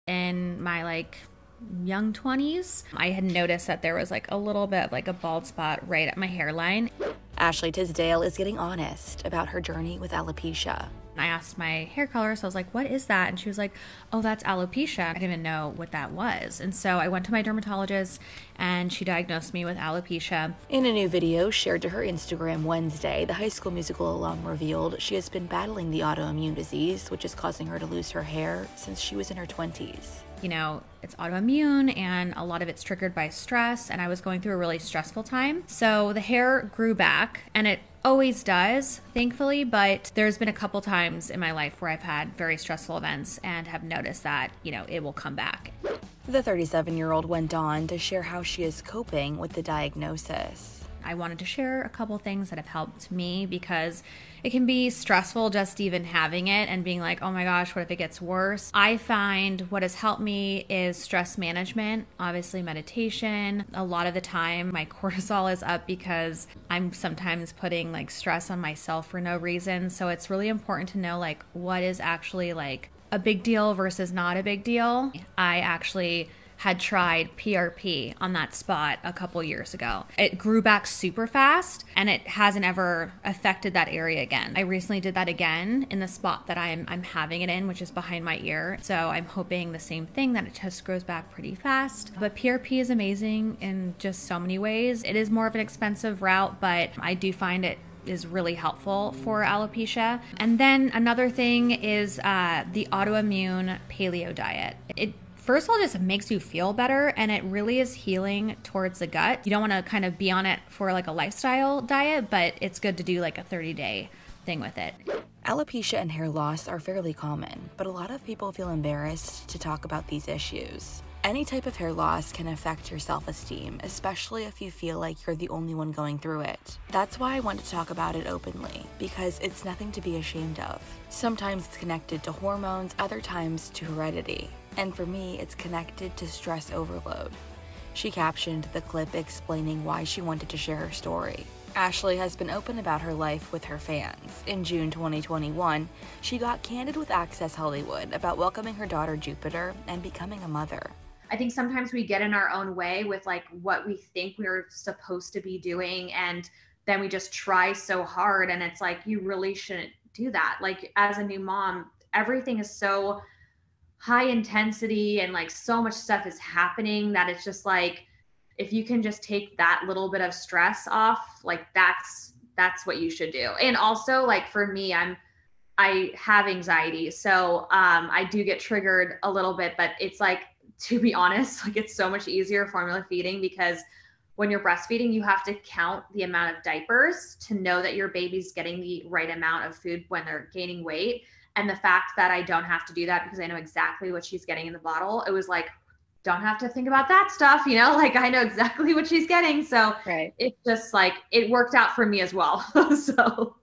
In my young 20s, I had noticed that there was a little bit of a bald spot right at my hairline. Ashley Tisdale is getting honest about her journey with alopecia. I asked my hair colorist, I was like, what is that? And she was like, oh, that's alopecia. I didn't even know what that was. And so I went to my dermatologist and she diagnosed me with alopecia. In a new video shared to her Instagram Wednesday, the High School Musical alum revealed she has been battling the autoimmune disease, which is causing her to lose her hair since she was in her 20s. You know, it's autoimmune and a lot of it's triggered by stress, and I was going through a really stressful time. So the hair grew back, and it always does, thankfully, but there's been a couple times in my life where I've had very stressful events and have noticed that, it will come back. The 37-year-old went on to share how she is coping with the diagnosis. I wanted to share a couple things that have helped me because it can be stressful just even having it and being like, oh my gosh, what if it gets worse? I find what has helped me is stress management, obviously meditation. A lot of the time my cortisol is up because I'm sometimes putting stress on myself for no reason. So it's really important to know what is actually a big deal versus not a big deal. I actually had tried PRP on that spot a couple years ago. It grew back super fast and it hasn't ever affected that area again. I recently did that again in the spot that I'm having it in, which is behind my ear. So I'm hoping the same thing, that it just grows back pretty fast. But PRP is amazing in just so many ways. It is more of an expensive route, but I do find it is really helpful for alopecia. And then another thing is the autoimmune paleo diet. First of all, just makes you feel better, and it really is healing towards the gut. You don't want to kind of be on it for a lifestyle diet, but it's good to do a 30-day thing with it. Alopecia and hair loss are fairly common, but a lot of people feel embarrassed to talk about these issues. Any type of hair loss can affect your self-esteem, especially if you feel like you're the only one going through it. That's why I want to talk about it openly, because it's nothing to be ashamed of. Sometimes it's connected to hormones, other times to heredity. And for me, it's connected to stress overload. She captioned the clip explaining why she wanted to share her story. Ashley has been open about her life with her fans. In June 2021, she got candid with Access Hollywood about welcoming her daughter Jupiter and becoming a mother. I think sometimes we get in our own way with what we think we're supposed to be doing, and then we just try so hard, and it's you really shouldn't do that. As a new mom, everything is so high intensity and so much stuff is happening that it's just if you can just take that little bit of stress off, that's what you should do. And also for me, I have anxiety, so I do get triggered a little bit, but it's to be honest, it's so much easier formula feeding, because when you're breastfeeding, you have to count the amount of diapers to know that your baby's getting the right amount of food when they're gaining weight. And the fact that I don't have to do that because I know exactly what she's getting in the bottle, it was don't have to think about that stuff, I know exactly what she's getting. So Right. It's just it worked out for me as well. So